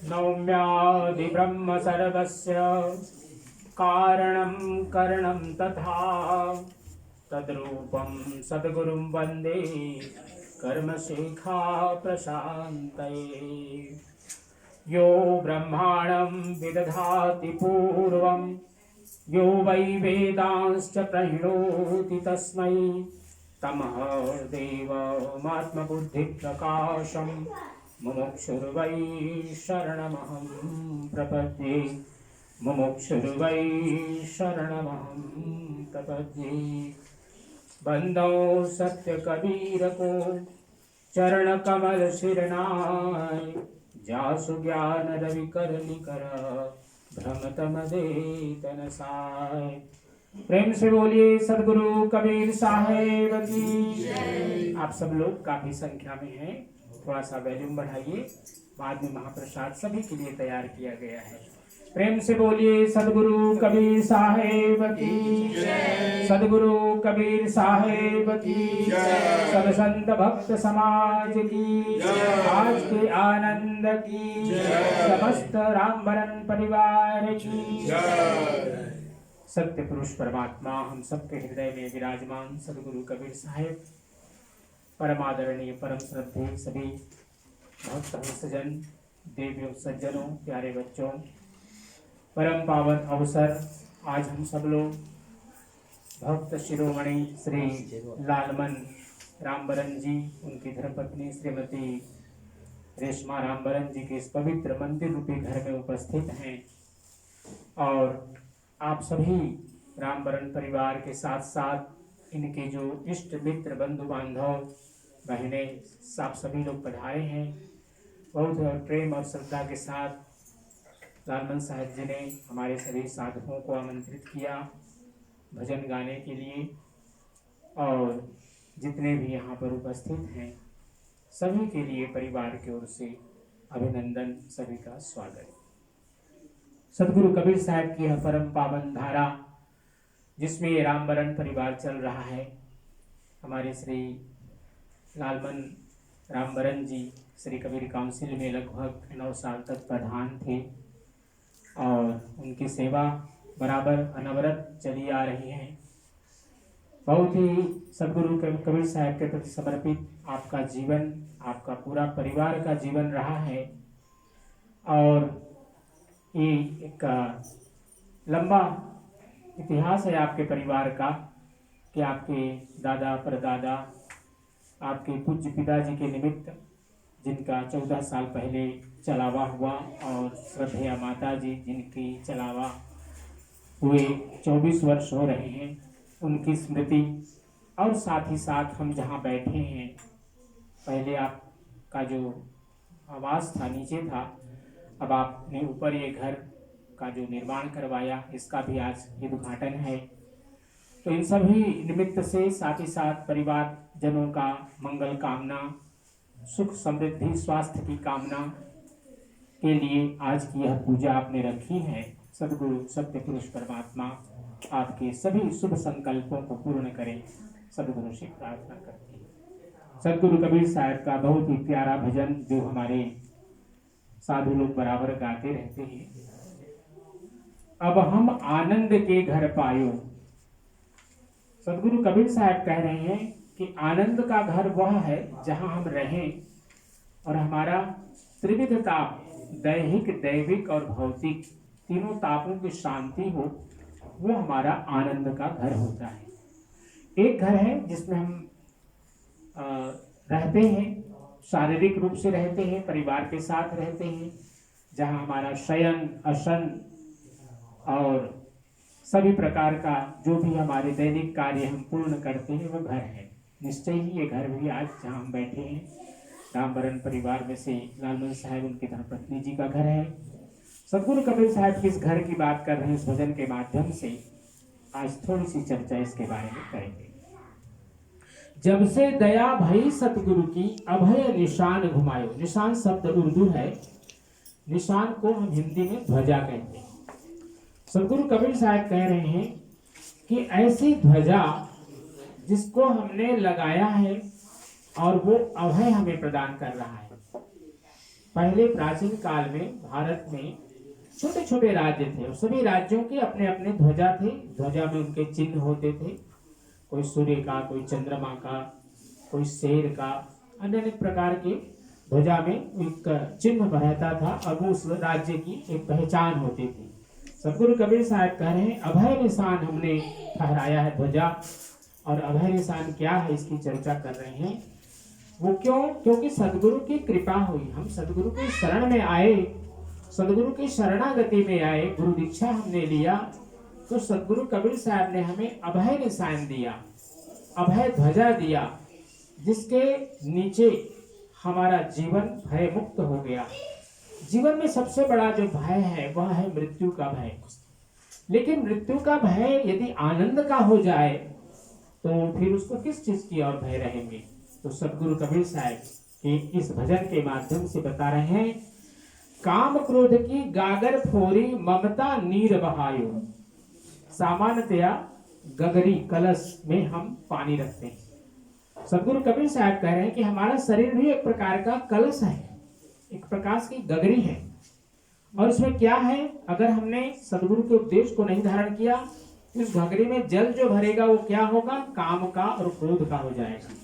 नौम्यादिब्रह्म सर्वस्य कारणं करणं तथा तद्रूपं सद्गुरुं वन्दे कर्मशिखा प्रशान्तये। यो ब्रह्माणं विदधाति पूर्वं यो वै वेदांश्च प्रणोति तस्मै तमः देवमात्मबुद्धिप्रकाशं मुमुक्षुर्वै शरणमहं प्रपद्ये। मुमुक्षुर्वै शरणमहं प्रपद्ये। बंदो सत्य कबीर को चरण कमल शिरनाय जासु ज्ञान रवि कर निकर भ्रमत मदे तनसाय। प्रेम से बोलिए सदगुरु कबीर साहेब की। आप सब लोग काफी संख्या में हैं, थोड़ा सा वॉल्यूम बढ़ाइए। बाद में महाप्रसाद सभी के लिए तैयार किया गया है। प्रेम से बोलिए सदगुरु कबीर साहेब की। सदगुरु कबीर साहेब की। सब संत भक्त समाज की आज के आनंद की। समस्त रामबरन परिवार की। सत्य पुरुष परमात्मा हम सबके हृदय में विराजमान सदगुरु कबीर साहेब परम आदरणीय परम श्रद्धेय सभी भक्त सज्जन देवियों सज्जनों प्यारे बच्चों, परम पावन अवसर आज हम सब लोग भक्त शिरोमणि श्री लालमन रामबरन जी, उनकी धर्मपत्नी श्रीमती रेशमा रामबरन जी के इस पवित्र मंदिर रूपी घर में उपस्थित हैं। और आप सभी रामबरन परिवार के साथ साथ इनके जो इष्ट मित्र बंधु बांधव बहनें आप सभी लोग पधारे हैं। बहुत प्रेम और श्रद्धा के साथ लालमन साहब जी ने हमारे सभी साधकों को आमंत्रित किया भजन गाने के लिए। और जितने भी यहाँ पर उपस्थित हैं सभी के लिए परिवार की ओर से अभिनंदन, सभी का स्वागत। सदगुरु कबीर साहब की यह परम पावन धारा जिसमें ये रामबरन परिवार चल रहा है, हमारे श्री लालमन रामबरन जी श्री कबीर काउंसिल में लगभग 9 साल तक प्रधान थे और उनकी सेवा बराबर अनवरत चली आ रही है। बहुत ही सदगुरु कबीर साहब के प्रति समर्पित आपका जीवन, आपका पूरा परिवार का जीवन रहा है। और ये एक लंबा इतिहास है आपके परिवार का कि आपके दादा परदादा आपके पूज्य पिताजी के निमित्त जिनका 14 साल पहले चलावा हुआ और श्रद्धेय माता जी जिनकी चलावा हुए 24 वर्ष हो रहे हैं, उनकी स्मृति। और साथ ही साथ हम जहाँ बैठे हैं, पहले आपका जो आवास था नीचे था, अब आपने ऊपर ये घर का जो निर्माण करवाया, इसका भी आज उद्घाटन है। तो इन सभी निमित्त से साथ ही साथ परिवार जनों का मंगल कामना, सुख समृद्धि स्वास्थ्य की कामना के लिए आज की यह पूजा आपने रखी है। सदगुरु सत्य पुरुष परमात्मा आपके सभी शुभ संकल्पों को पूर्ण करें, सदगुरु से प्रार्थना करते हैं। सदगुरु कबीर साहब का बहुत ही प्यारा भजन जो हमारे साधु लोग बराबर गाते रहते हैं, अब हम आनंद के घर पायो। सदगुरु कबीर साहब कह रहे हैं कि आनंद का घर वह है जहां हम रहें और हमारा त्रिविध ताप, दैहिक दैविक और भौतिक तीनों तापों की शांति हो, वो हमारा आनंद का घर होता है। एक घर है जिसमें हम रहते हैं, शारीरिक रूप से रहते हैं, परिवार के साथ रहते हैं, जहां हमारा शयन अशन और सभी प्रकार का जो भी हमारे दैनिक कार्य हम पूर्ण करते हैं वो घर है। निश्चय ही ये घर भी आज जहाँ हम बैठे हैं रामबरन परिवार में से लालमन साहब उनकी धर्मपत्नी जी का घर है। सदगुरु कबीर साहब किस घर की बात कर रहे हैं, इस भजन के माध्यम से आज थोड़ी सी चर्चा इसके बारे में करेंगे। जब से दया भई सतगुरु की अभय निशान घुमायो। निशान शब्द उर्दू है, निशान को हम हिंदी में ध्वजा कहते हैं। सदगुरु कबीर साहब कह रहे हैं कि ऐसी ध्वजा जिसको हमने लगाया है और वो अभय हमें प्रदान कर रहा है। पहले प्राचीन काल में भारत में छोटे छोटे राज्य थे और सभी राज्यों के अपने अपने ध्वजा थे। ध्वजा में उनके चिन्ह होते थे, कोई सूर्य का, कोई चंद्रमा का, कोई शेर का, अन्य अनेक प्रकार के ध्वजा में एक चिन्ह रहता था और वो उस राज्य की एक पहचान होती थी। सदगुरु कबीर साहब कह रहे हैं अभय निशान हमने फहराया है ध्वजा। और अभय निशान क्या है इसकी चर्चा कर रहे हैं। वो क्यों? क्योंकि सदगुरु की कृपा हुई, हम सदगुरु की शरण में आए, सदगुरु की शरणागति में आए, गुरु दीक्षा हमने लिया, तो सदगुरु कबीर साहब ने हमें अभय निशान दिया, अभय ध्वजा दिया, जिसके नीचे हमारा जीवन भय मुक्त हो गया। जीवन में सबसे बड़ा जो भय है वह है मृत्यु का भय। लेकिन मृत्यु का भय यदि आनंद का हो जाए तो फिर उसको किस चीज की और भय रहेंगे। तो सदगुरु कबीर साहब के इस भजन के माध्यम से बता रहे हैं काम क्रोध की गागर फोरी ममता नीर बहायो। सामान्यतया गगरी कलश में हम पानी रखते हैं। सदगुरु कबीर साहब कह रहे हैं कि हमारा शरीर भी एक प्रकार का कलश है, एक प्रकार की गगरी है। और उसमें क्या है, अगर हमने सदगुरु के उपदेश को नहीं धारण किया, इस गगरी में जल जो भरेगा वो क्या होगा, काम का और क्रोध का हो जाएगा।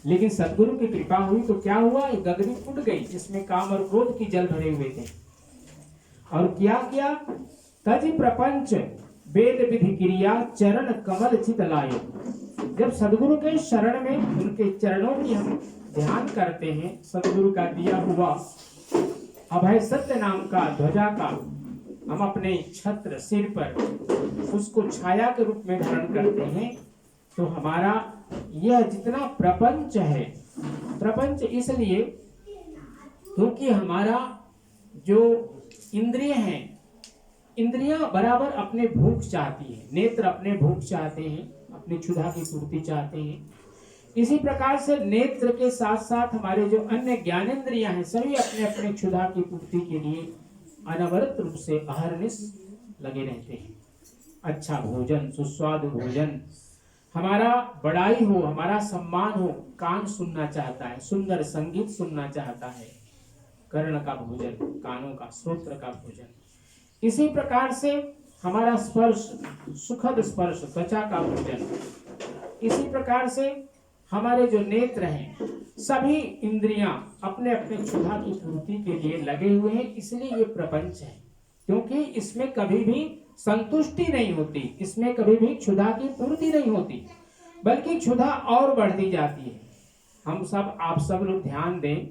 लेकिन सदगुरु की कृपा हुई तो क्या हुआ, ये गगरी फूट गई जिसमें काम और क्रोध की जल भरे हुए थे। और क्या किया, तज प्रपंच वेद विधि क्रिया चरण कमल चित लायो। जब सदगुरु के शरण में उनके चरणों की हम ध्यान करते हैं, सदगुरु का दिया हुआ अभय सत्य नाम का ध्वजा का हम अपने छत्र सिर पर उसको छाया के रूप में धारण करते हैं, तो हमारा यह जितना प्रपंच है, प्रपंच इसलिए क्योंकि हमारा जो इंद्रिय हैं, इंद्रियां बराबर अपने भूख चाहती है, नेत्र अपने भूख चाहते हैं, अपनी क्षुधा की पूर्ति चाहते हैं। इसी प्रकार से नेत्र के साथ साथ हमारे जो अन्य ज्ञानेंद्रियां हैं सभी अपने अपने क्षुधा की पूर्ति के लिए अनवरत रूप से अहरनिश लगे रहते हैं। अच्छा भोजन, सुस्वादु भोजन, हमारा बड़ाई हो, हमारा सम्मान हो, कान सुनना चाहता है, सुंदर संगीत सुनना चाहता है, कर्ण का भोजन, कानों का, श्रोत्र का भोजन। इसी प्रकार से हमारा स्पर्श, सुखद स्पर्श, त्वचा का भोजन। इसी प्रकार से हमारे जो नेत्र हैं, सभी इंद्रियां अपने अपने क्षुधा की पूर्ति के लिए लगे हुए हैं। इसलिए ये प्रपंच है, क्योंकि इसमें कभी भी संतुष्टि नहीं होती, इसमें कभी भी क्षुधा की पूर्ति नहीं होती, बल्कि क्षुधा और बढ़ती जाती है। हम सब, आप सब लोग ध्यान दें,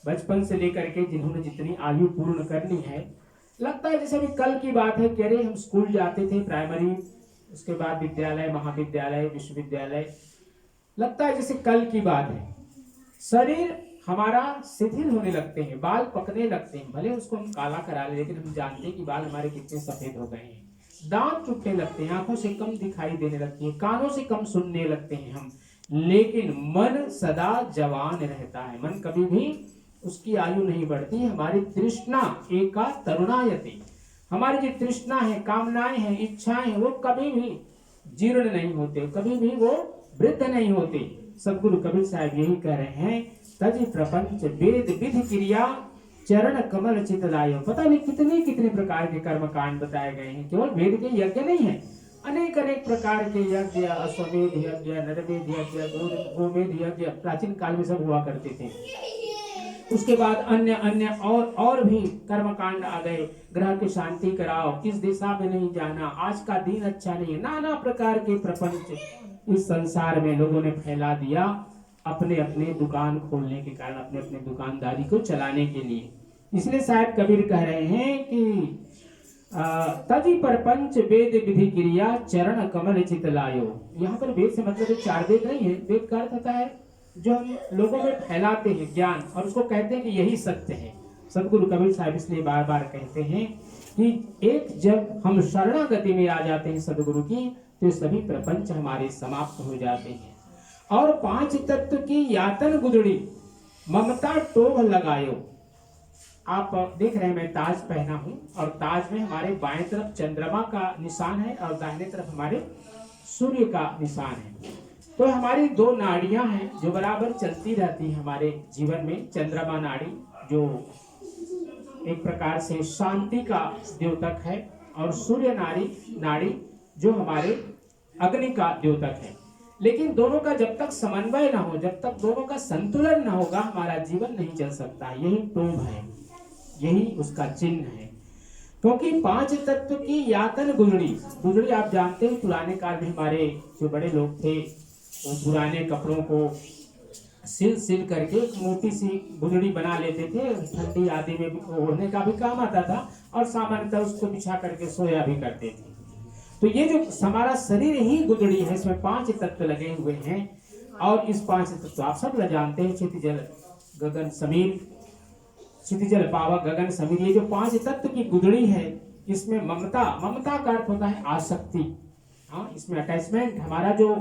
बचपन से लेकर के जिन्होंने जितनी आयु पूर्ण करनी है, लगता है जैसे अभी कल की बात है, कह रहे हम स्कूल जाते थे, प्राइमरी, उसके बाद विद्यालय, महाविद्यालय, विश्वविद्यालय, लगता है जैसे कल की बात है। शरीर हमारा शिथिल होने लगते हैं, बाल पकने लगते हैं, भले उसको हम काला करा ले, लेकिन हम जानते हैं कि बाल हमारे कितने सफेद हो गए हैं। दांत टूटने लगते हैं, आंखों से कम दिखाई देने लगती है, कानों से कम सुनने लगते हैं हम, लेकिन मन सदा जवान रहता है। मन कभी भी उसकी आयु नहीं बढ़ती। हमारी तृष्णा एका तरुणायते, हमारी जो तृष्णा है, कामनाएं हैं, इच्छाएं हैं, वो कभी भी जीर्ण नहीं होते, कभी भी वो वृद्ध नहीं होते। सदगुरु कबीर साहब यही कह रहे हैं, तज प्रपंच वेद विधि क्रिया चरण कमल चित लायो। पता नहीं कितने कितने प्रकार के कर्म कांड बताए गए हैं। केवल वेद के यज्ञ नहीं है, अनेक अनेक प्रकार के यज्ञ, अश्वमेध यज्ञ, नरमेध यज्ञ, गोमेध यज्ञ प्राचीन काल में सब हुआ करते थे। उसके बाद अन्य अन्य और भी कर्म कांड आ गए। ग्रह की शांति कराओ, इस दिशा में नहीं जाना, आज का दिन अच्छा नहीं है, नाना प्रकार के प्रपंच इस संसार में लोगों ने फैला दिया, अपने अपने दुकान खोलने के कारण, अपने अपने दुकानदारी को चलाने के लिए। इसलिए साहब कबीर कह रहे हैं कि तजी परपंच वेद विधि क्रिया चरण कमल चित लायो। यहाँ पर वेद से मतलब चार वेद नहीं है, वेद का अर्थ होता है जो हम लोगों में फैलाते हैं ज्ञान, और उसको कहते हैं कि यही सत्य है। सदगुरु कबीर साहब इसलिए बार बार कहते हैं कि एक जब हम शरणागति में आ जाते हैं सदगुरु की, तो सभी प्रपंच हमारे समाप्त हो जाते हैं। और पांच तत्व की यातन गुदड़ी ममता टोभ लगायो। आप देख रहे हैं मैं ताज पहना हूं, और ताज में हमारे बाएं तरफ चंद्रमा का निशान है और दाहिने तरफ हमारे सूर्य का निशान है। तो हमारी दो नाड़ियां हैं जो बराबर चलती रहती है हमारे जीवन में। चंद्रमा नाड़ी जो एक प्रकार से शांति का द्योतक है, और सूर्य नाड़ी जो हमारे अग्नि का द्योतक है। लेकिन दोनों का जब तक समन्वय ना हो, जब तक दोनों का संतुलन ना होगा, हमारा जीवन नहीं चल सकता। यही टोभ है, यही उसका चिन्ह है। क्योंकि पांच तत्व की यातन गुजड़ी आप जानते हैं, पुराने काल में हमारे जो बड़े लोग थे वो पुराने कपड़ों को सिल करके एक मोटी सी गुजड़ी बना लेते थे, ठंडी आदि में ओढ़ने का भी काम आता था, और सामान्यतः उसको बिछा करके सोया भी करते थे। तो ये जो हमारा शरीर ही गुजड़ी है, इसमें पांच तत्व लगे हुए हैं, और इस पांच तत्व आप सब जानते हैं, क्षितिजल गगन समीर, क्षितिजल पावक गगन समीर, ये जो पांच तत्व की गुजड़ी है, इसमें ममता का अर्थ होता है आसक्ति। हाँ, इसमें अटैचमेंट, हमारा जो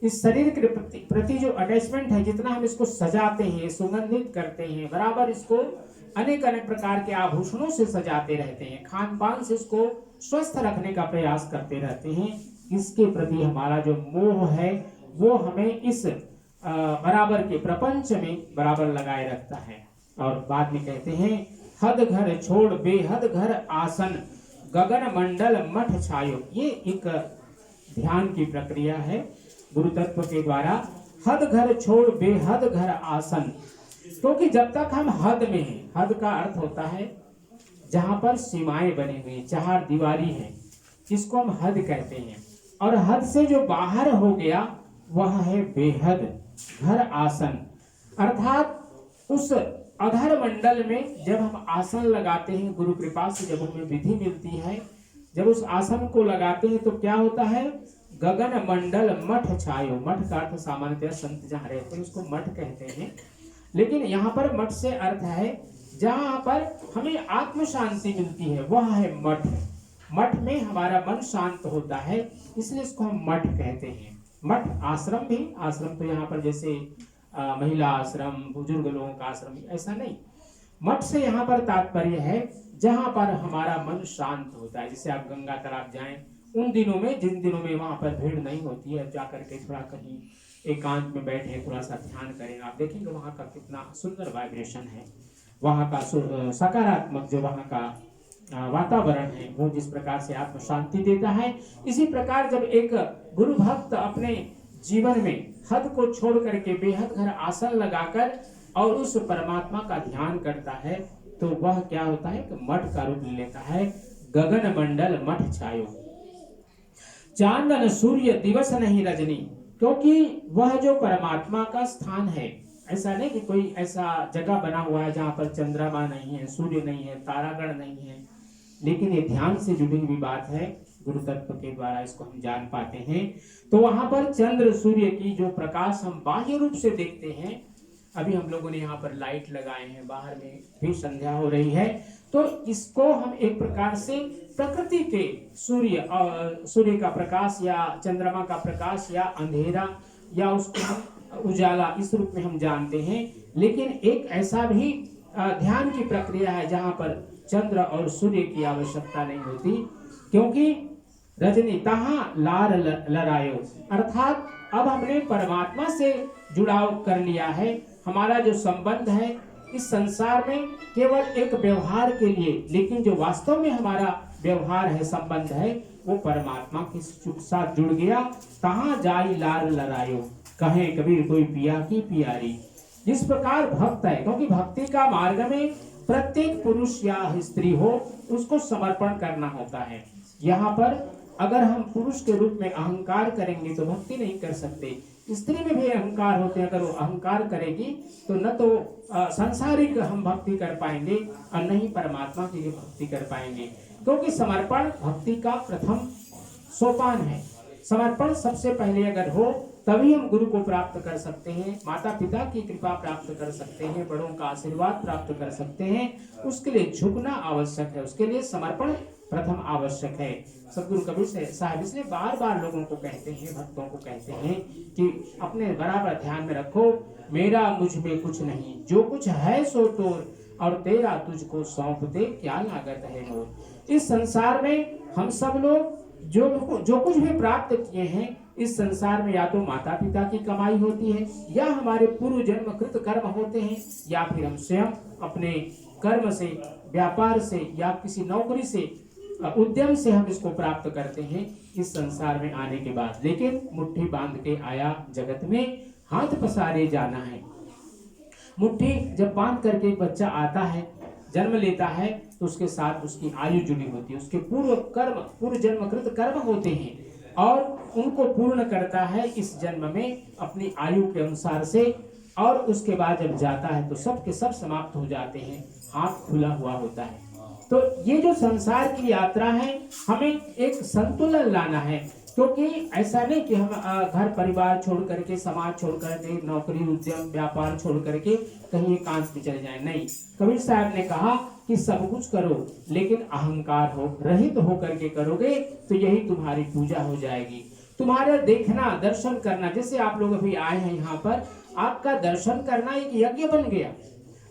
इस शरीर के प्रति जो अटैचमेंट है, जितना हम इसको सजाते हैं, सुगंधित करते हैं, बराबर इसको अनेक प्रकार के आभूषणों से सजाते रहते हैं, खान पान से इसको स्वस्थ रखने का प्रयास करते रहते हैं, इसके प्रति हमारा जो मोह है वो हमें इस बराबर के प्रपंच में बराबर लगाए रखता है। और बाद में कहते हैं, हद घर छोड़ बेहद घर आसन, गगन मंडल मठ छायो। ये एक ध्यान की प्रक्रिया है गुरु तत्व के द्वारा। हद घर छोड़ बेहद घर आसन, क्योंकि जब तक हम हद में हैं, हद का अर्थ होता है जहां पर सीमाएं बनी हुई, चार दीवारी है, इसको हम हद कहते हैं। और हद से जो बाहर हो गया वह है बेहद घर आसन, अर्थात उस अधर मंडल में जब हम आसन लगाते हैं, गुरु कृपा से जब हमें विधि मिलती है, जब उस आसन को लगाते हैं तो क्या होता है, गगन मंडल मठ छायो। मठ का अर्थ सामान्यतः संत जहाँ रहते हैं उसको मठ कहते हैं, लेकिन यहाँ पर मठ से अर्थ है जहाँ पर हमें आत्म शांति मिलती है, वह है मठ। मठ में हमारा मन शांत होता है, इसलिए इसको हम मठ कहते हैं। मठ आश्रम भी, आश्रम तो यहाँ पर जैसे महिला आश्रम, बुजुर्ग लोगों का आश्रम, ऐसा नहीं। मठ से यहाँ पर तात्पर्य है जहाँ पर हमारा मन शांत होता है। जैसे आप गंगा तालाब जाएं उन दिनों में, जिन दिनों में वहां पर भीड़ नहीं होती है, जाकर के थोड़ा कहीं एकांत में बैठे, थोड़ा सा ध्यान करें, आप देखेंगे वहां का कितना सुंदर वाइब्रेशन है, वहां का सकारात्मक जो वहां का वातावरण है वो जिस प्रकार से आत्म शांति देता है। इसी प्रकार जब एक गुरु भक्त अपने जीवन में हद को छोड़ करके बेहद घर आसन लगाकर और उस परमात्मा का ध्यान करता है, तो वह क्या होता है कि मठ का रूप लेता है। गगन मंडल मठ छायो, चांदन सूर्य दिवस नहीं रजनी, क्योंकि वह जो परमात्मा का स्थान है, ऐसा नहीं कि कोई ऐसा जगह बना हुआ है जहाँ पर चंद्रमा नहीं है, सूर्य नहीं है, तारागण नहीं है, लेकिन ये ध्यान से जुड़ी हुई बात है, गुरु तत्व के द्वारा इसको हम जान पाते हैं। तो वहां पर चंद्र सूर्य की जो प्रकाश हम बाह्य रूप से देखते हैं, अभी हम लोगों ने यहाँ पर लाइट लगाए हैं, बाहर में भी संध्या हो रही है, तो इसको हम एक प्रकार से प्रकृति के सूर्य का प्रकाश या चंद्रमा का प्रकाश या अंधेरा या उसको हम उजाला, इस रूप में हम जानते हैं। लेकिन एक ऐसा भी ध्यान की प्रक्रिया है जहाँ पर चंद्र और सूर्य की आवश्यकता नहीं होती, क्योंकि रजनी तहाँ लार लरायो, अर्थात अब हमने परमात्मा से जुड़ाव कर लिया है। हमारा जो संबंध है इस संसार में केवल एक व्यवहार के लिए, लेकिन जो वास्तव में हमारा व्यवहार है, संबंध है, वो परमात्मा के साथ जुड़ गया। तहाँ जाई लार लरायो, कहे कबीर कोई पिया की प्यारी। जिस प्रकार भक्त है, क्योंकि भक्ति का मार्ग में प्रत्येक पुरुष या स्त्री हो उसको समर्पण करना होता है। यहाँ पर अगर हम पुरुष के रूप में अहंकार करेंगे तो भक्ति नहीं कर सकते, स्त्री में भी अहंकार होते हैं, अगर वो अहंकार करेगी तो न तो सांसारिक हम भक्ति कर पाएंगे और न ही परमात्मा की भक्ति कर पाएंगे, क्योंकि समर्पण भक्ति का प्रथम सोपान है। समर्पण सबसे पहले अगर हो तभी हम गुरु को प्राप्त कर सकते हैं, माता पिता की कृपा प्राप्त कर सकते हैं, बड़ों का आशीर्वाद प्राप्त कर सकते हैं। उसके लिए झुकना आवश्यक है, उसके लिए समर्पण प्रथम आवश्यक है। सदगुरु कबीर साहब इसलिए बार बार लोगों को कहते हैं, भक्तों को कहते हैं कि अपने बराबर ध्यान में रखो, मेरा मुझ में कुछ नहीं, जो कुछ है सो तोर, और तेरा तुझको सौंप दे क्या लागत है मोर। इस संसार में हम सब लोग जो कुछ भी प्राप्त किए हैं इस संसार में, या तो माता पिता की कमाई होती है, या हमारे पूर्व जन्म कृत कर्म होते हैं, या फिर हम स्वयं अपने कर्म से, व्यापार से या किसी नौकरी से, उद्यम से हम इसको प्राप्त करते हैं इस संसार में आने के बाद। लेकिन मुट्ठी बांध के आया जगत में, हाथ पसारे जाना है। मुट्ठी जब बांध करके एक बच्चा आता है, जन्म लेता है, तो उसके साथ उसकी आयु जुड़ी होती है, उसके पूर्व कर्म, पूर्व जन्मकृत कर्म होते हैं और उनको पूर्ण करता है इस जन्म में अपनी आयु के अनुसार से। और उसके बाद जब जाता है तो सब के सब समाप्त हो जाते हैं, हाथ खुला हुआ होता है। तो ये जो संसार की यात्रा है, हमें एक संतुलन लाना है, क्योंकि ऐसा नहीं कि हम घर परिवार छोड़ करके, समाज छोड़ करके, नौकरी उद्यम व्यापार छोड़ करके कहीं एकांत में चले जाए। नहीं, कबीर साहब ने कहा कि सब कुछ करो लेकिन अहंकार हो रहित तो होकर के करोगे तो यही तुम्हारी पूजा हो जाएगी। तुम्हारा देखना, दर्शन करना, जैसे आप लोग अभी आए हैं यहाँ पर, आपका दर्शन करना एक यज्ञ बन गया।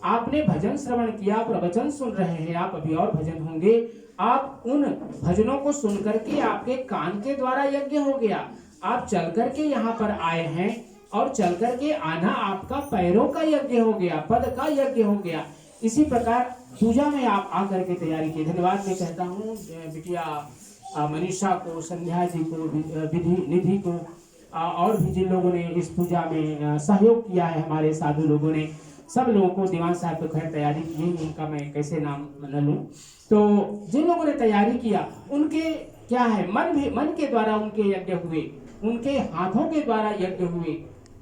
आपने भजन श्रवण किया, प्रवचन सुन रहे हैं, आप अभी और भजन होंगे, आप उन भजनों को सुन करके आपके कान के द्वारा यज्ञ हो गया। आप चल करके यहाँ पर आए हैं और चल करके आना आपका पैरों का यज्ञ हो गया, पद का यज्ञ हो गया। इसी प्रकार पूजा में आप आकर के तैयारी की। धन्यवाद मैं कहता हूँ बिटिया मनीषा को, संध्या जी को, विधि निधि को, और भी जिन लोगों ने इस पूजा में सहयोग किया है, हमारे साधु लोगों ने, सब लोगों को। दीवान साहब तो खैर तैयारी की, उनका मैं कैसे नाम न लूं। तो जिन लोगों ने तैयारी किया उनके क्या है, मन के द्वारा उनके यज्ञ हुए, उनके हाथों के द्वारा यज्ञ हुए,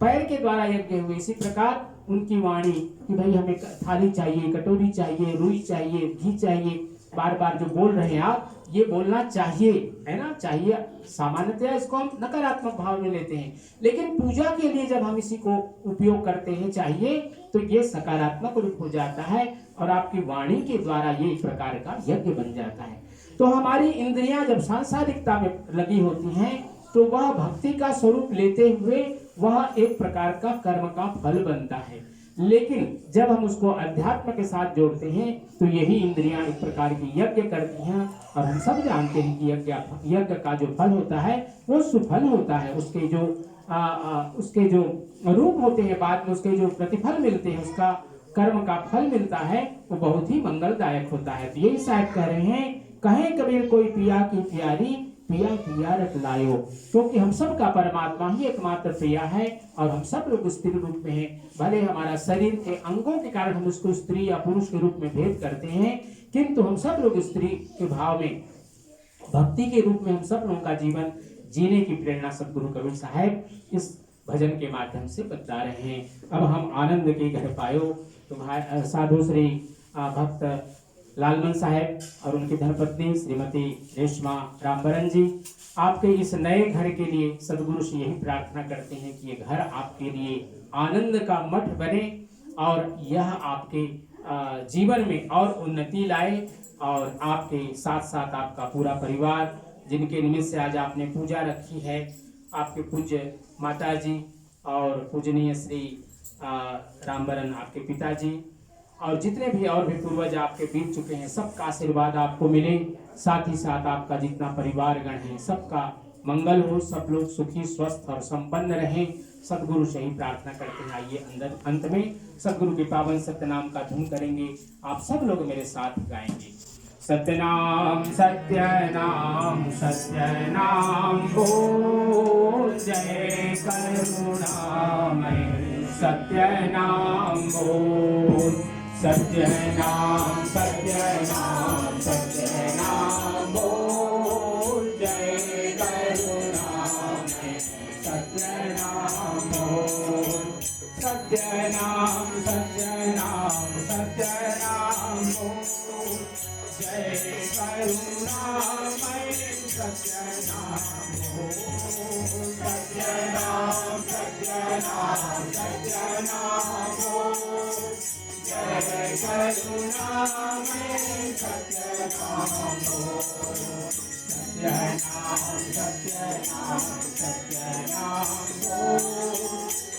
पैर के द्वारा यज्ञ हुए। इसी प्रकार उनकी वाणी कि भाई हमें थाली चाहिए, कटोरी चाहिए, रुई चाहिए, घी चाहिए, बार बार जो बोल रहे हैं आप, ये बोलना चाहिए, है ना, चाहिए। सामान्यतया इसको हम नकारात्मक भाव में लेते हैं, लेकिन पूजा के लिए जब हम इसी को उपयोग करते हैं चाहिए, तो ये सकारात्मक रूप हो जाता है और आपकी वाणी के द्वारा ये एक प्रकार का यज्ञ बन जाता है। तो हमारी इंद्रियां जब सांसारिकता में लगी होती हैं तो वह भक्ति का स्वरूप लेते हुए वह एक प्रकार का कर्म का फल बनता है। लेकिन जब हम उसको अध्यात्म के साथ जोड़ते हैं तो यही इंद्रियां एक प्रकार की यज्ञ करती हैं। और हम सब जानते हैं कि यज्ञ का जो फल होता है वो सुफल होता है। उसके जो रूप होते हैं, बाद में उसके जो प्रतिफल मिलते हैं, उसका कर्म का फल मिलता है, वो बहुत ही मंगलदायक होता है। तो यही शायद कह रहे हैं, कहें कबीर कोई पिया की प्यारी, पिया पिया रख लायो। क्योंकि हम सब का परमात्मा ही एकमात्र प्रिया है और हम सब लोग स्त्री रूप में हैं। भले हमारा शरीर के अंगों के कारण हम उसको स्त्री या पुरुष के रूप में भेद करते हैं, किंतु हम सब लोग स्त्री के भाव में, भक्ति के रूप में हम सब लोगों का जीवन जीने की प्रेरणा सदगुरु कबीर साहब इस भजन के माध्यम से बता रहे हैं। अब हम आनंद के घर पायो, तुम्हारे साधु श्री भक्त लालमन साहब और उनकी धर्मपत्नी श्रीमती रेशमा रामबरन जी, आपके इस नए घर के लिए सदगुरु से यही प्रार्थना करते हैं कि ये घर आपके लिए आनंद का मठ बने और यह आपके जीवन में और उन्नति लाए। और आपके साथ साथ आपका पूरा परिवार, जिनके निमित्त से आज आपने पूजा रखी है, आपके पूज्य माता जी और पूजनीय श्री रामबरन आपके पिताजी और जितने भी और भी पूर्वज आपके बीत चुके हैं, सबका आशीर्वाद आपको मिले। साथ ही साथ आपका जितना परिवार गण है सबका मंगल हो, सब लोग सुखी स्वस्थ और संपन्न रहें, सदगुरु से ही प्रार्थना करते हैं। आइए अंत में सदगुरु के पावन सत्यनाम का धुन करेंगे, आप सब लोग मेरे साथ गाएंगे। सत्यनाम सत्यनाम सत्यनाम बोल, जय करुणामय सत्यनाम बोल। सत्यनाम सत्यनाम सत्यनाम बोल, जय करुणामय सत्यनाम बोल। सत्यनाम सत्यनाम सत्यनाम बोल, जय करुणामय सत्यनाम बोल। सत्यनाम सत्यनाम सत्यनाम बोल, जय करुणामय सत्यनाम बोल। सत्यनाम सत्यनाम सत्यनाम बोल,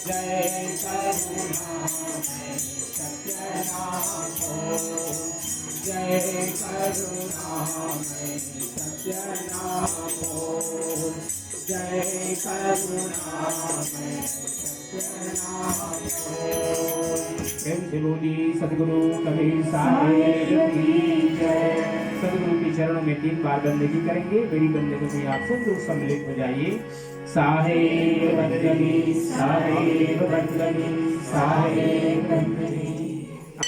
जय करुणामय सत्यनाम बोल। जय करुणामय सत्यनाम बोल, जय करुणामय प्रेम से बोली सदगुरु कबीर साहेब की जय। सदगुरु के चरणों में 3 बार बंदगी करेंगे। मेरी बंदगी में आप सब लोग सम्मिलित हो जाइए। साहेब बंदगी, साहेब बंदगी, साहेब बंदगी।